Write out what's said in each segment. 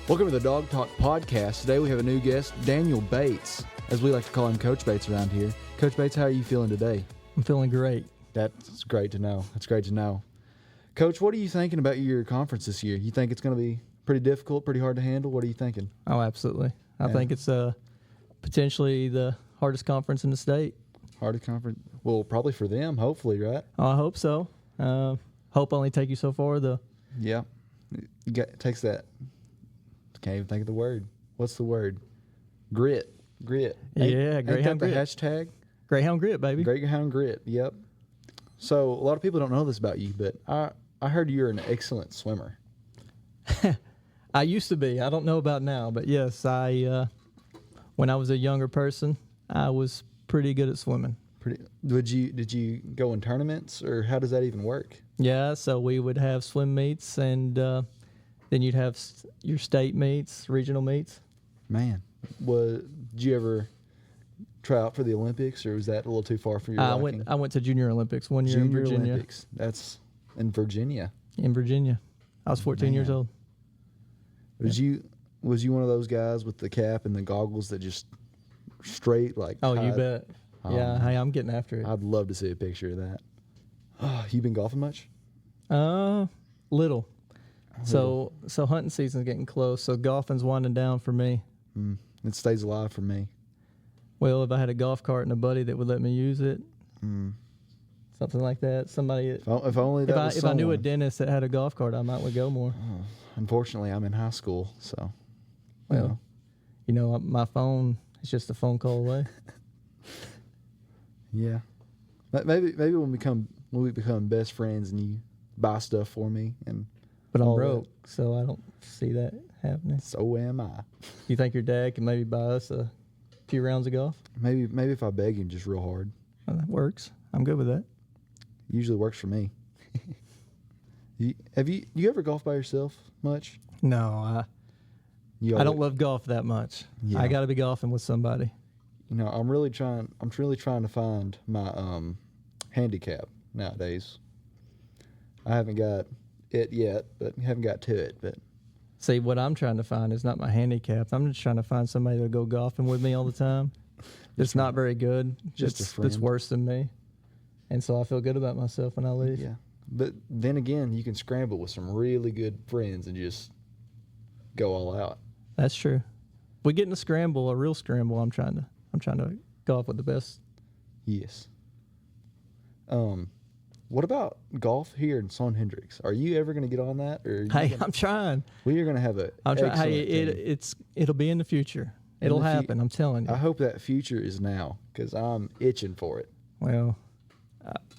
Welcome to the Dog Talk Podcast. Today we have a new guest, Daniel Bates, as we like to call him Coach Bates around here. Coach Bates, how are you feeling today? I'm feeling great. That's great to know. That's great to know. Coach, what are you thinking about your conference this year? You think it's going to be pretty difficult, pretty hard to handle? What are you thinking? Oh, absolutely. I think it's potentially the hardest conference in the state. Hardest conference? Well, probably for them, hopefully, right? Oh, I hope so. Hope only take you so far, though. Yeah. It takes that. Can't even think of the word. What's the word? Grit. Yeah, Greyhound Grit. Grit. The hashtag? Greyhound Grit, baby. Greyhound Grit, yep. So a lot of people don't know this about you, but I heard you're an excellent swimmer. I used to be. I don't know about now, but yes, when I was a younger person, I was pretty good at swimming. Did you go in tournaments, or how does that even work? Yeah, so we would have swim meets, and then you'd have your state meets, regional meets. Man, did you ever try out for the Olympics, or was that a little too far for your liking? I went to Junior Olympics one year in Virginia. Olympics. That's in Virginia. In Virginia. I was 14 years old. Was you one of those guys with the cap and the goggles that just straight like? Oh, you bet. Yeah, hey, I'm getting after it. I'd love to see a picture of that. You been golfing much? Little. So hunting season's getting close, so golfing's winding down for me. It stays alive for me. Well, if I had a golf cart and a buddy that would let me use it, something like that. Somebody. If only that was if I knew a dentist that had a golf cart, I might would go more. Unfortunately, I'm in high school, so. Well, my phone is just a phone call away. Yeah, maybe when we become best friends and you buy stuff for me But I'm broke, so I don't see that happening. So am I. You think your dad can maybe buy us a few rounds of golf? Maybe if I beg him just real hard. Oh, that works. I'm good with that. Usually works for me. You ever golf by yourself much? No, I don't love golf that much. Yeah. I got to be golfing with somebody. I'm really trying to find my handicap nowadays. I haven't got it yet, but haven't got to it. But see, what I'm trying to find is not my handicap. I'm just trying to find somebody that'll go golfing with me all the time. It's not very good. That's worse than me, and so I feel good about myself when I leave. Yeah, but then again, you can scramble with some really good friends and just go all out. That's true. If we get in a real scramble, I'm trying to golf with the best. Yes. What about golf here in Sloan-Hendrix? Are you ever going to get on that? I'm trying. Well, you're going to have I'm trying. Hey, it'll be in the future. It'll happen. I'm telling you. I hope that future is now because I'm itching for it. Well,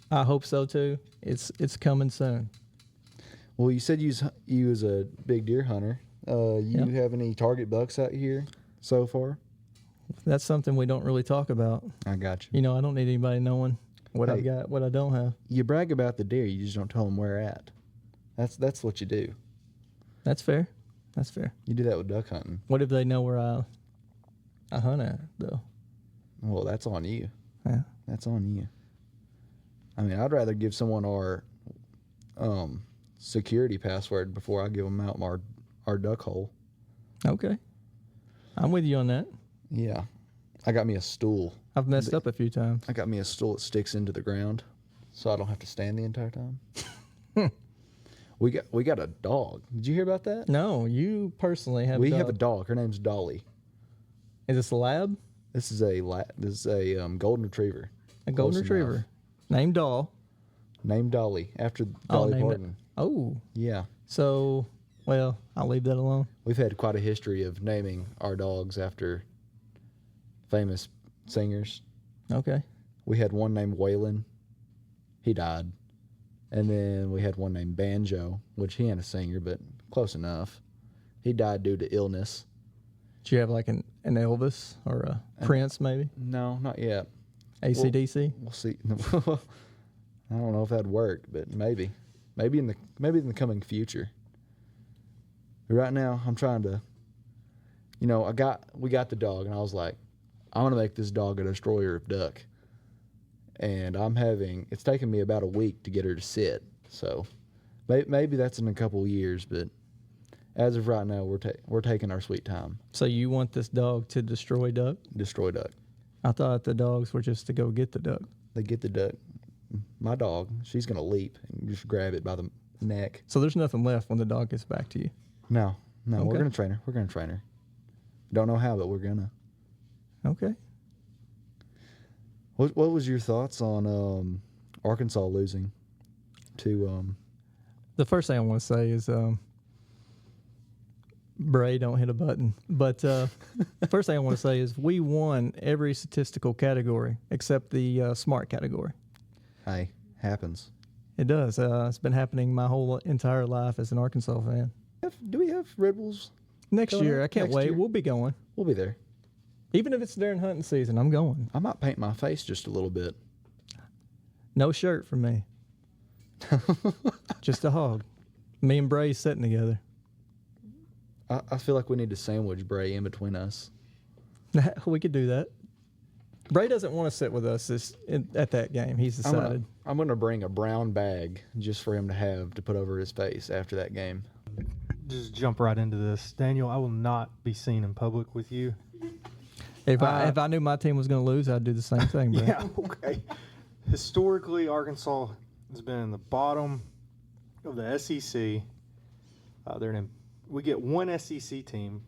I hope so too. It's coming soon. Well, you said you was a big deer hunter. You have any target bucks out here so far? That's something we don't really talk about. I got you. I don't need anybody knowing what I got, what I don't have. You brag about the deer, you just don't tell them where at. That's what you do. That's fair. You do that with duck hunting. What if they know where I hunt at, though? Well, that's on you. Yeah. That's on you. I mean, I'd rather give someone our security password before I give them out our duck hole. Okay. I'm with you on that. Yeah. I got me a stool. I've messed up a few times. I got me a stool that sticks into the ground so I don't have to stand the entire time. We got a dog. Did you hear about that? No, you personally have a dog. We have a dog. Her name's Dolly. Is this a lab? This is a golden retriever. A golden retriever. Named Doll. Named Dolly after Dolly Parton. Oh. Yeah. So, well, I'll leave that alone. We've had quite a history of naming our dogs after famous singers. Okay. We had one named Waylon. He died. And then we had one named Banjo, which he ain't a singer, but close enough. He died due to illness. Did you have like an Elvis or a Prince maybe? No, not yet. AC/DC? We'll see. I don't know if that'd work, but maybe in the coming future. But right now, I'm trying to. We got the dog, and I was like, I want to make this dog a destroyer of duck. And it's taken me about a week to get her to sit. So maybe that's in a couple of years, but As of right now, we're taking our sweet time. So you want this dog to destroy duck? Destroy duck. I thought the dogs were just to go get the duck. They get the duck. My dog, she's gonna leap and just grab it by the neck. So there's nothing left when the dog gets back to you. No, Okay. we're gonna train her. Don't know how, but we're gonna. Okay. What was your thoughts on Arkansas losing to? The first thing I want to say is Bray, don't hit a button. But the first thing I want to say is we won every statistical category except the smart category. Hey, happens. It does. It's been happening my whole entire life as an Arkansas fan. Do we have Red Bulls Next coming year, up? I can't Next wait. year? We'll be going. We'll be there. Even if it's during hunting season, I'm going. I might paint my face just a little bit. No shirt for me. Just a hog. Me and Bray sitting together. I feel like we need to sandwich Bray in between us. We could do that. Bray doesn't want to sit with us at that game. He's decided. I'm gonna bring a brown bag just for him to have to put over his face after that game. Just jump right into this. Daniel, I will not be seen in public with you. If I knew my team was going to lose, I'd do the same thing, Bray. Yeah, okay. Historically, Arkansas has been in the bottom of the SEC. We get one SEC team,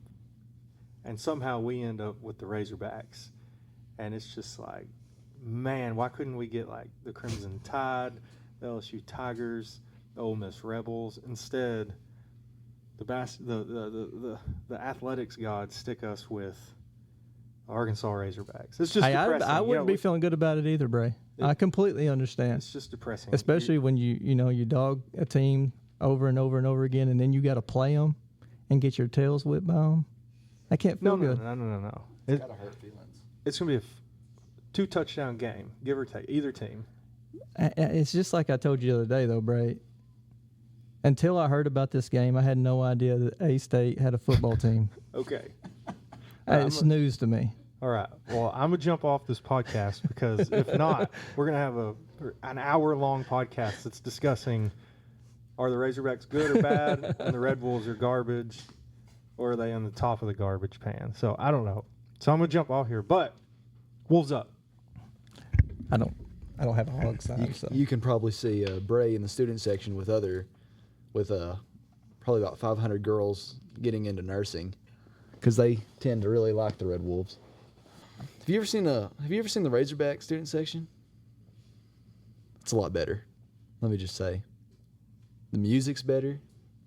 and somehow we end up with the Razorbacks. And it's just like, man, why couldn't we get like the Crimson Tide, the LSU Tigers, the Ole Miss Rebels? Instead, the athletics gods stick us with Arkansas Razorbacks. It's just depressing. I wouldn't be feeling good about it either, Bray. I completely understand. It's just depressing. Especially when you dog a team over and over and over again, and then you got to play them and get your tails whipped by them. I can't feel good. No. It's gotta hurt feelings. It's going to be a 2-touchdown game, give or take, either team. It's just like I told you the other day, though, Bray. Until I heard about this game, I had no idea that A-State had a football team. Okay. It's news to me. All right. Well, I'm going to jump off this podcast because if not, we're going to have an hour-long podcast that's discussing are the Razorbacks good or bad and the Red Bulls are garbage, or are they on the top of the garbage pan? So I don't know. So I'm going to jump off here. But Wolves up. I don't have a hog sign. You can probably see Bray in the student section with probably about 500 girls getting into nursing because they tend to really like the Red Wolves. Have you ever seen the Razorback student section? It's a lot better. Let me just say, the music's better.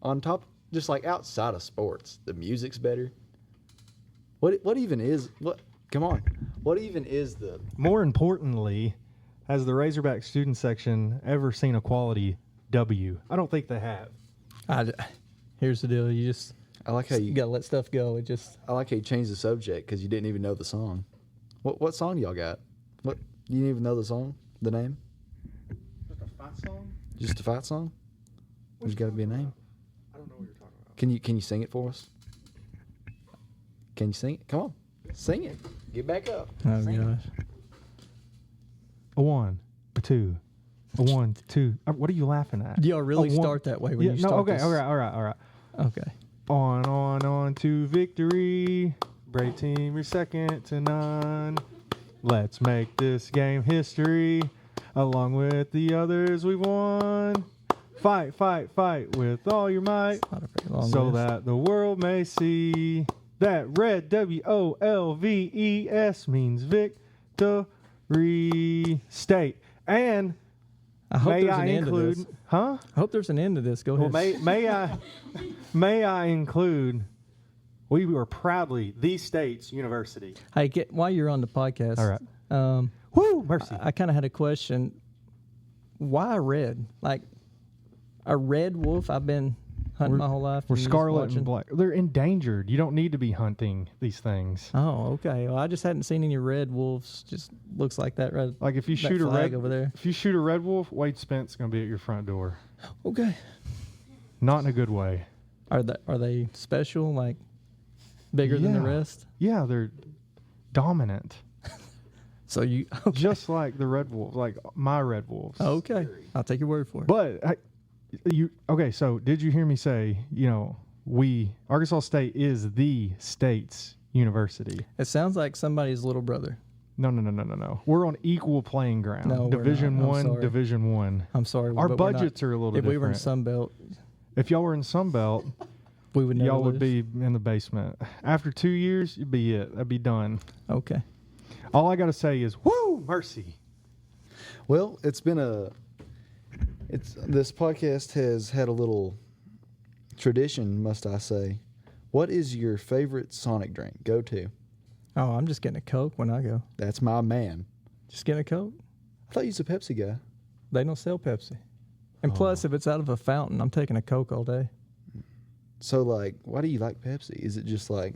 On top, just like outside of sports, the music's better. What even is what? Come on, what even is the? More importantly, has the Razorback student section ever seen a quality W? I don't think they have. Here's the deal. I like how you gotta let stuff go. I like how you changed the subject because you didn't even know the song. What song y'all got? What, you didn't even know the song, the name? Just a fight song? Just a fight song? There's got to be a name. I don't know what you're talking about. Can you sing it for us? Can you sing it? Come on, sing it. Get back up. Oh Sing it. gosh. A 1, a 2, a 1, 2. What are you laughing at? Do y'all really A 1. start that way when you No, start okay, this? all right. Okay. On to victory. Brave team, you're second to none. Let's make this game history. Along with the others we won. Fight with all your might. Not a very long So list. that the world may see that red WOLVES means victory state. And I hope may there's I an end to include, this. huh? I hope there's an end to this. Go Well, ahead. may I include, we were proudly the state's university. Hey, while you're on the podcast, All right. Woo, mercy. I kind of had a question. Why red? Like a red wolf? I've been hunting my whole life. We're and just scarlet watching. and black. They're endangered. You don't need to be hunting these things. Oh, okay. Well, I just hadn't seen any red wolves. Just looks like that red. Like if you that shoot a flag red over there. if you shoot a red wolf, Wade Spence gonna be at your front door. Okay. Not in a good way. Are they special? Like bigger than the Yeah. rest? Yeah, they're dominant. So you Just like the red wolves, like my red wolves. okay? I'll take your word for it. But so did you hear me say, Arkansas State is the state's university. It sounds like somebody's little brother. No. We're on equal playing ground. No, Division we're not. I'm One, sorry. Division One. I'm sorry. Our but we're budgets not. are a little If different. we were in Sunbelt, If y'all were in Sunbelt, we would never y'all would lose. be in the basement. After 2 years, you'd be it. That'd be done. Okay. All I got to say is, woo, mercy. Well, this podcast has had a little tradition, must I say. What is your favorite Sonic drink? Go to. Oh, I'm just getting a Coke when I go. That's my man. Just getting a Coke. I thought you was a Pepsi guy. They don't sell Pepsi. And plus, if it's out of a fountain, I'm taking a Coke all day. So, like, why do you like Pepsi? Is it just like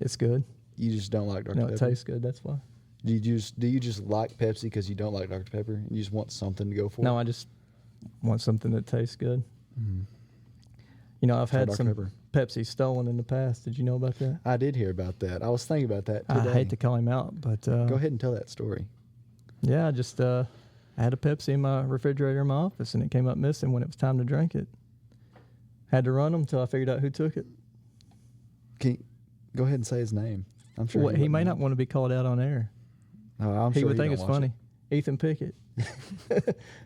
It's good. you just don't like Dr. No, Pepper? it tastes good. That's why. Do you just like Pepsi because you don't like Dr. Pepper? And you just want something to go for? No, I just want something that tastes good. Mm-hmm. You know, I've Try had Dr. some Pepper. Pepsi stolen in the past. Did you know about that? I did hear about that. I was thinking about that today. I hate to call him out, but Go ahead and tell that story. yeah, I had a Pepsi in my refrigerator in my office, and it came up missing when it was time to drink it. Had to run them until I figured out who took it. Can you go ahead and say his name? I'm sure Well, he wouldn't may know. not want to be called out on air. No, I'm He sure would think don't it's watch funny. Ethan Pickett.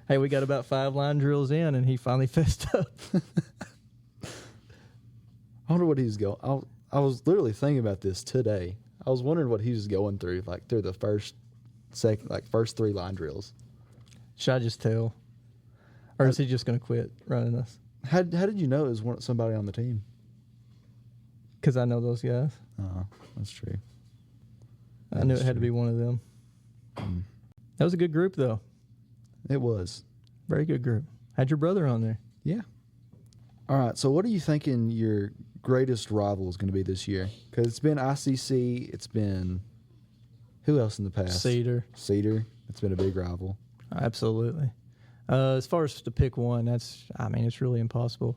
Hey, we got about 5 line drills in, and he finally fessed up. I wonder what he's going. I was literally thinking about this today. I was wondering what he was going through, like through the first 3 line drills. Should I just tell? Or is he just going to quit running us? How did you know it was somebody on the team? Because I know those guys. Oh, that's true. I knew it had to be one of them. That was a good group, though. It was. Very good group. Had your brother on there. Yeah. All right. So, what are you thinking your greatest rival is going to be this year? Because it's been ICC. It's been who else in the past? Cedar. It's been a big rival. Absolutely. As far as to pick one, it's really impossible.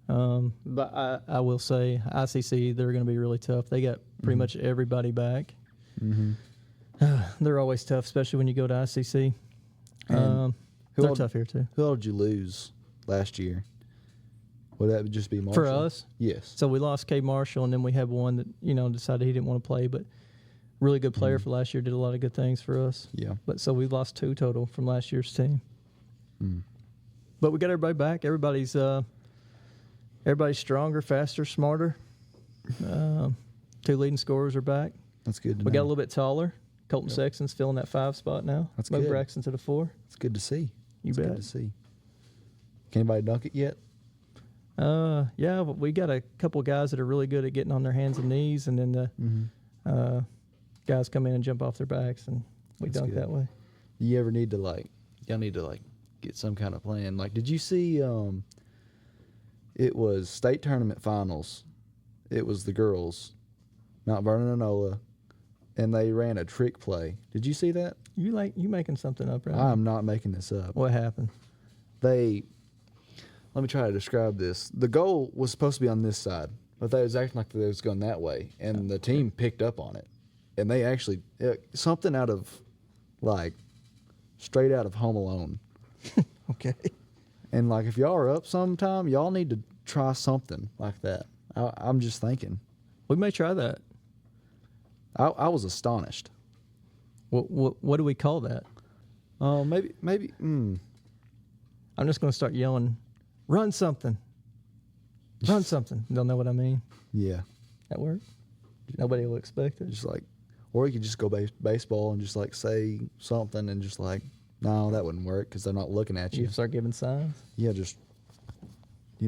But I will say ICC, they're going to be really tough. They got pretty much everybody back. Mm-hmm. They're always tough, especially when you go to ICC. They're tough here too. Who all did you lose last year? Would that just be Marshall? For us? Yes. So we lost Cade Marshall, and then we had one that, decided he didn't want to play, but really good player for last year, did a lot of good things for us. Yeah. But so we lost 2 total from last year's team. Mm. But we got everybody back. Everybody's stronger, faster, smarter. 2 leading scorers are back. That's good to We know. got a little bit taller. Colton Sexton's filling that 5 spot now. That's Moved good. Braxton to the 4. It's good to see. You It's bet. good to see. Can anybody dunk it yet? Yeah, but we got a couple guys that are really good at getting on their hands and knees, and then the guys come in and jump off their backs, and we That's dunk good. that way. Do you ever need to y'all need to get some kind of plan? Like, did you see? It was state tournament finals. It was the girls, Mount Vernon and Nola, and they ran a trick play. Did you see that? You making something up, right? I'm not making this up. What happened? Let me try to describe this. The goal was supposed to be on this side, but they was acting like they was going that way, and the team picked up on it, and they actually something out of straight out of Home Alone. Okay. And if y'all are up sometime, y'all need to try something like that. I'm just thinking. We may try that. I was astonished. What do we call that? Maybe. I'm just going to start yelling, "Run something! Run something!" They'll know what I mean. Yeah. That work? Nobody will expect it. Just or you could just go baseball and just say something and just no, that wouldn't work because they're not looking at you. You start giving signs. Yeah, just I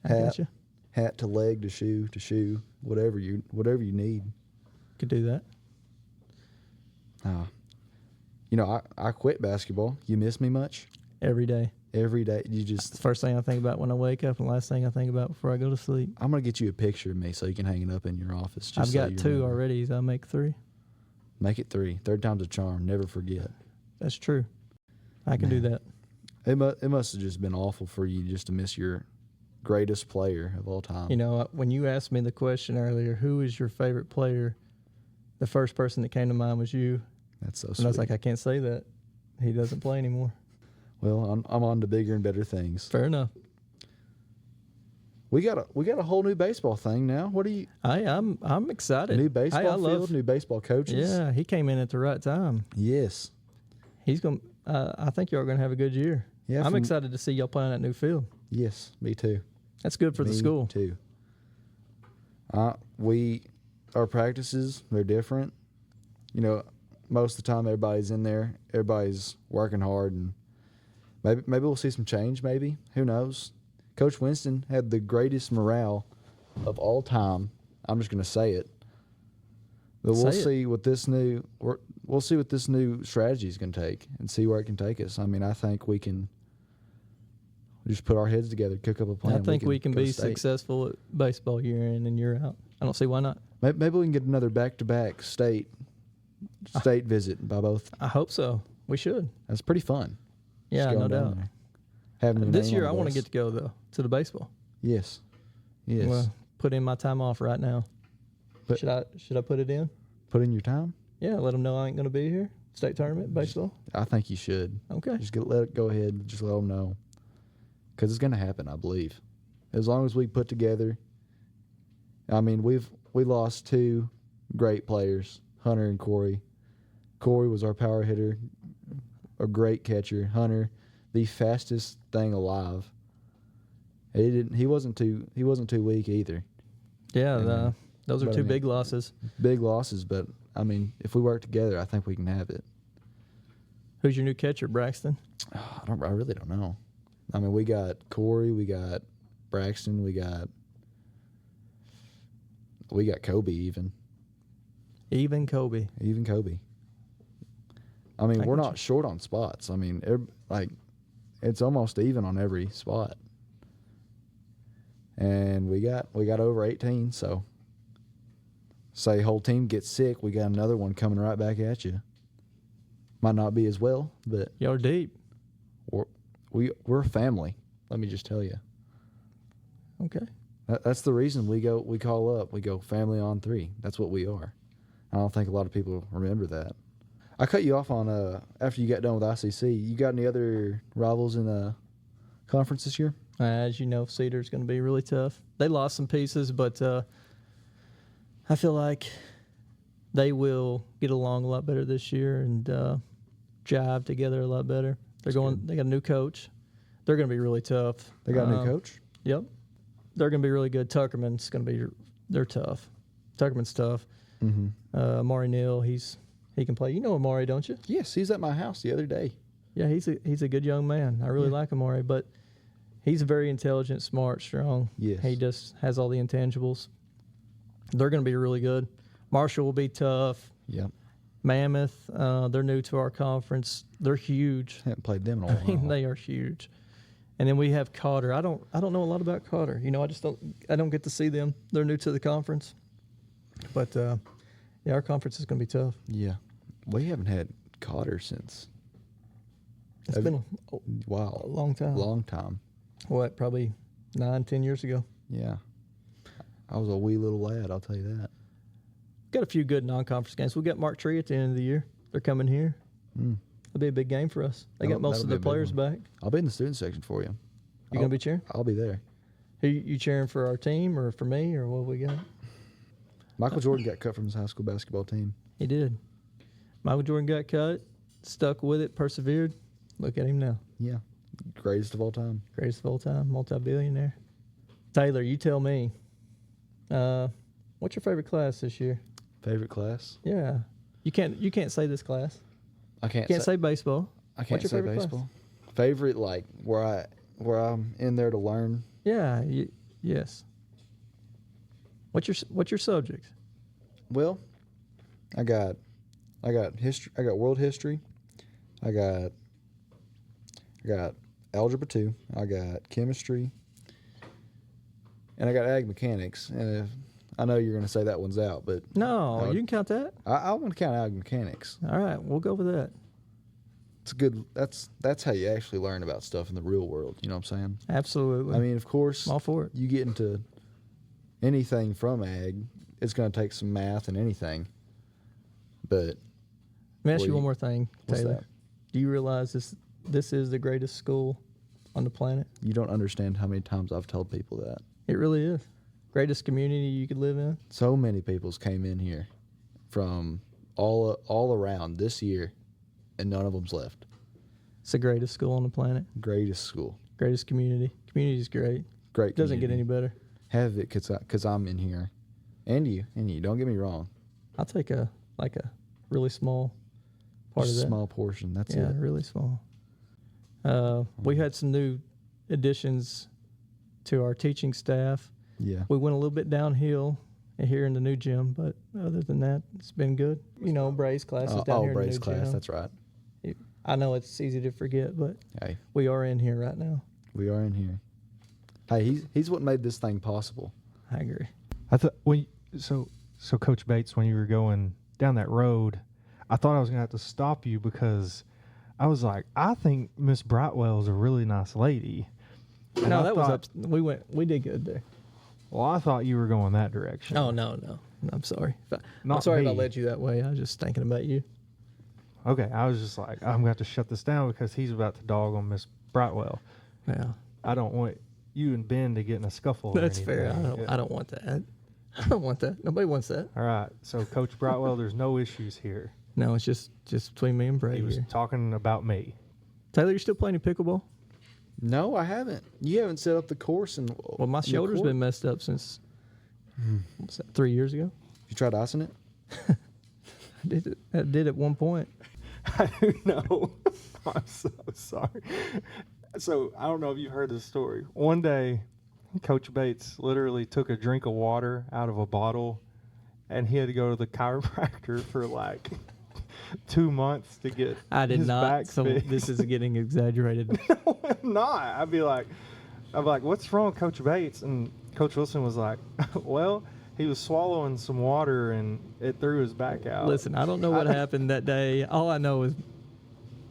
gotcha. hat to leg to shoe, whatever you need. Could do that. I quit basketball. You miss me much? Every day. Every day. It's the first thing I think about when I wake up and the last thing I think about before I go to sleep. I'm gonna get you a picture of me so you can hang it up in your office. I've got 2 already. So I'll make 3. Make it 3. Third time's a charm. Never forget. That's true. I can do that. It must have just been awful for you just to miss your greatest player of all time. When you asked me the question earlier, who is your favorite player? The first person that came to mind was you. That's so sweet. And I was like, I can't say that. He doesn't play anymore. Well, I'm on to bigger and better things. Fair enough. We got a whole new baseball thing now. What do you? I'm excited. New baseball I field, love, new baseball coaches. Yeah, he came in at the right time. Yes. He's going. I think y'all are going to have a good year. Yeah. I'm excited to see y'all playing that new field. Yes, me too. That's good for the school too. Our practices, they're different. You know, most of the time everybody's in there, everybody's working hard, and maybe we'll see some change. Maybe, who knows? Coach Winston had the greatest morale of all time. I'm just going to say it. But we'll see what this new strategy is going to take, and see where it can take us. I mean, I think we can just put our heads together, cook up a plan. I think we can be successful at baseball year in and year out. I don't see why not. Maybe we can get another back-to-back state visit by both. I hope so. We should. That's pretty fun. Yeah, no doubt. This year I want to get to go though to the baseball. Yes. Well, put in my time off right now. Should I put it in? Put in your time? Yeah, let them know I ain't going to be here. State tournament baseball. I think you should. Okay. Go ahead. Just let them know, because it's going to happen. I believe, as long as we put together. I mean, we lost two great players, Hunter and Corey. Corey was our power hitter, a great catcher. Hunter, the fastest thing alive. He wasn't too weak either. Yeah, those are two big losses. Big losses, but I mean, if we work together, I think we can have it. Who's your new catcher, Braxton? I really don't know. I mean, we got Corey, we got Braxton, we got Kobe even. Even Kobe. I mean, we're not short on spots. I mean, it's almost even on every spot. And we got over 18, so say whole team gets sick, we got another one coming right back at you. Might not be as well, but y'all are deep. We're a family. Let me just tell you. Okay. That's the reason we call up. We go family on 3. That's what we are. I don't think a lot of people remember that. I cut you off on after you got done with ICC. You got any other rivals in the conference this year? As you know, Cedar's going to be really tough. They lost some pieces, but I feel like they will get along a lot better this year and jive together a lot better. They got a new coach. They're going to be really tough. They got a new coach? Yep. They're going to be really good. Tuckerman's going to be – they're tough. Tuckerman's tough. Mm-hmm. Amari Neal, he can play. You know Amari, don't you? Yes, he's at my house the other day. Yeah, he's a good young man. I really like Amari, but he's very intelligent, smart, strong. Yes. He just has all the intangibles. They're going to be really good. Marshall will be tough. Yep. Mammoth, they're new to our conference. They're huge. Haven't played them in a while. I mean, they are huge. And then we have Cotter. I don't know a lot about Cotter. You know, I don't get to see them. They're new to the conference. But our conference is going to be tough. Yeah. We haven't had Cotter since. It's been a long time. Long time. What, probably 9-10 years ago? Yeah. I was a wee little lad, I'll tell you that. Got a few good non-conference games. We got Mark Tree at the end of the year. They're coming here. It'll be a big game for us. They got most of their players back. I'll be in the student section for you. You going to be cheering? I'll be there. Who you cheering for, our team or for me, or what we got? Michael Jordan got cut from his high school basketball team. He did. Michael Jordan got cut, stuck with it, persevered. Look at him now. Yeah. Greatest of all time. Greatest of all time, multi-billionaire. Taylor, you tell me. What's your favorite class this year? Favorite class? Yeah. You can't say this class. I can't say baseball. I can't say baseball. Class? Favorite, like where I'm in there to learn. Yeah. Yes. What's your subject? Well, I got history. I got world history. I got algebra 2. I got chemistry. And I got ag mechanics. And I know you're going to say that one's out, but no, you can count that. I want to count ag mechanics. All right, we'll go with that. It's good. That's how you actually learn about stuff in the real world. You know what I'm saying? Absolutely. I mean, of course, I'm all for it. You get into anything from ag, it's going to take some math and anything. But let me ask you one more thing, Taylor. That? Do you realize this is the greatest school on the planet? You don't understand how many times I've told people that. It really is. Greatest community you could live in. So many peoples came in here from all around this year, and none of them's left. It's the greatest school on the planet. Greatest school. Greatest community. Community's great. Great. Doesn't get community. any better. Have it because I'm in here, and you. Don't get me wrong. I'll take a really small part Just of a that. small portion. That's Yeah, it. really small. We had some new additions to our teaching staff. Yeah. We went a little bit downhill here in the new gym, but other than that, it's been good. You know, Bray's class is down here in the Bray's new class. gym. That's right. I know it's easy to forget, but Hey, we are in here right now. we are in here. Hey, he's what made this thing possible. I agree. I thought so Coach Bates, when you were going down that road, I thought I was gonna have to stop you because I was like, I think Miss Brightwell is a really nice lady. And No, I that was thought- up. We did good there. Well, I thought you were going that direction. Oh no. I'm sorry. I'm Not sorry if I me. led you that way. I was just thinking about you. Okay, I was just like, I'm gonna have to shut this down because he's about to dog on Miss Brightwell. Yeah, I don't want you and Ben to get in a scuffle. or that's fair. anything. I don't want that. I don't want that. Nobody wants that. All right, so Coach Brightwell, there's no issues here. No, it's just between me and Bray He was here. talking about me. Taylor, you still playing any pickleball? No, I haven't. You haven't set up the course and Well, my shoulder's been messed up since what was that, 3 years ago. You tried icing it? I did at one point. I don't know. I'm so sorry. So I don't know if you heard this story. One day, Coach Bates literally took a drink of water out of a bottle, and he had to go to the chiropractor for like 2 months to get. I did his not. back So fixed. this is getting exaggerated. No, I'm not. I'd be like, what's wrong with Coach Bates? And Coach Wilson was like, well, he was swallowing some water and it threw his back out. Listen, I don't know what happened that day. All I know is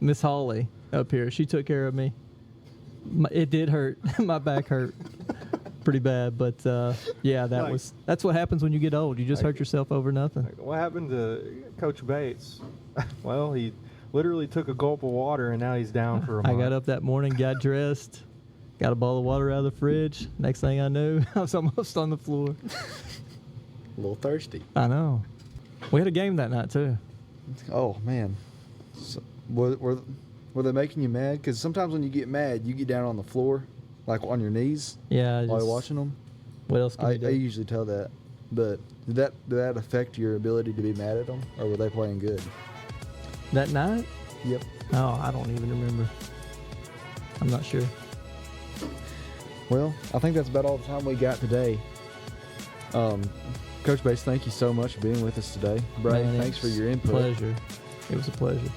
Miss Holly up here, she took care of me. It did hurt. My back hurt pretty bad, but yeah, that's what happens when you get old. You just hurt yourself over nothing. Like, what happened to Coach Bates? Well, he literally took a gulp of water and now he's down for a month. I got up that morning, got dressed, got a bottle of water out of the fridge. Next thing I knew, I was almost on the floor. A little thirsty. I know. We had a game that night too. Oh man. So, were they making you mad? Because sometimes when you get mad, you get down on the floor, like on your knees, Yeah. while you're watching them. What else can I you do? usually tell that. But did that affect your ability to be mad at them, or were they playing good? That night? Yep. Oh, I don't even remember. I'm not sure. Well, I think that's about all the time we got today. Coach Bates, thank you so much for being with us today. Bray, Man, thanks it's for your input. Pleasure. It was a pleasure.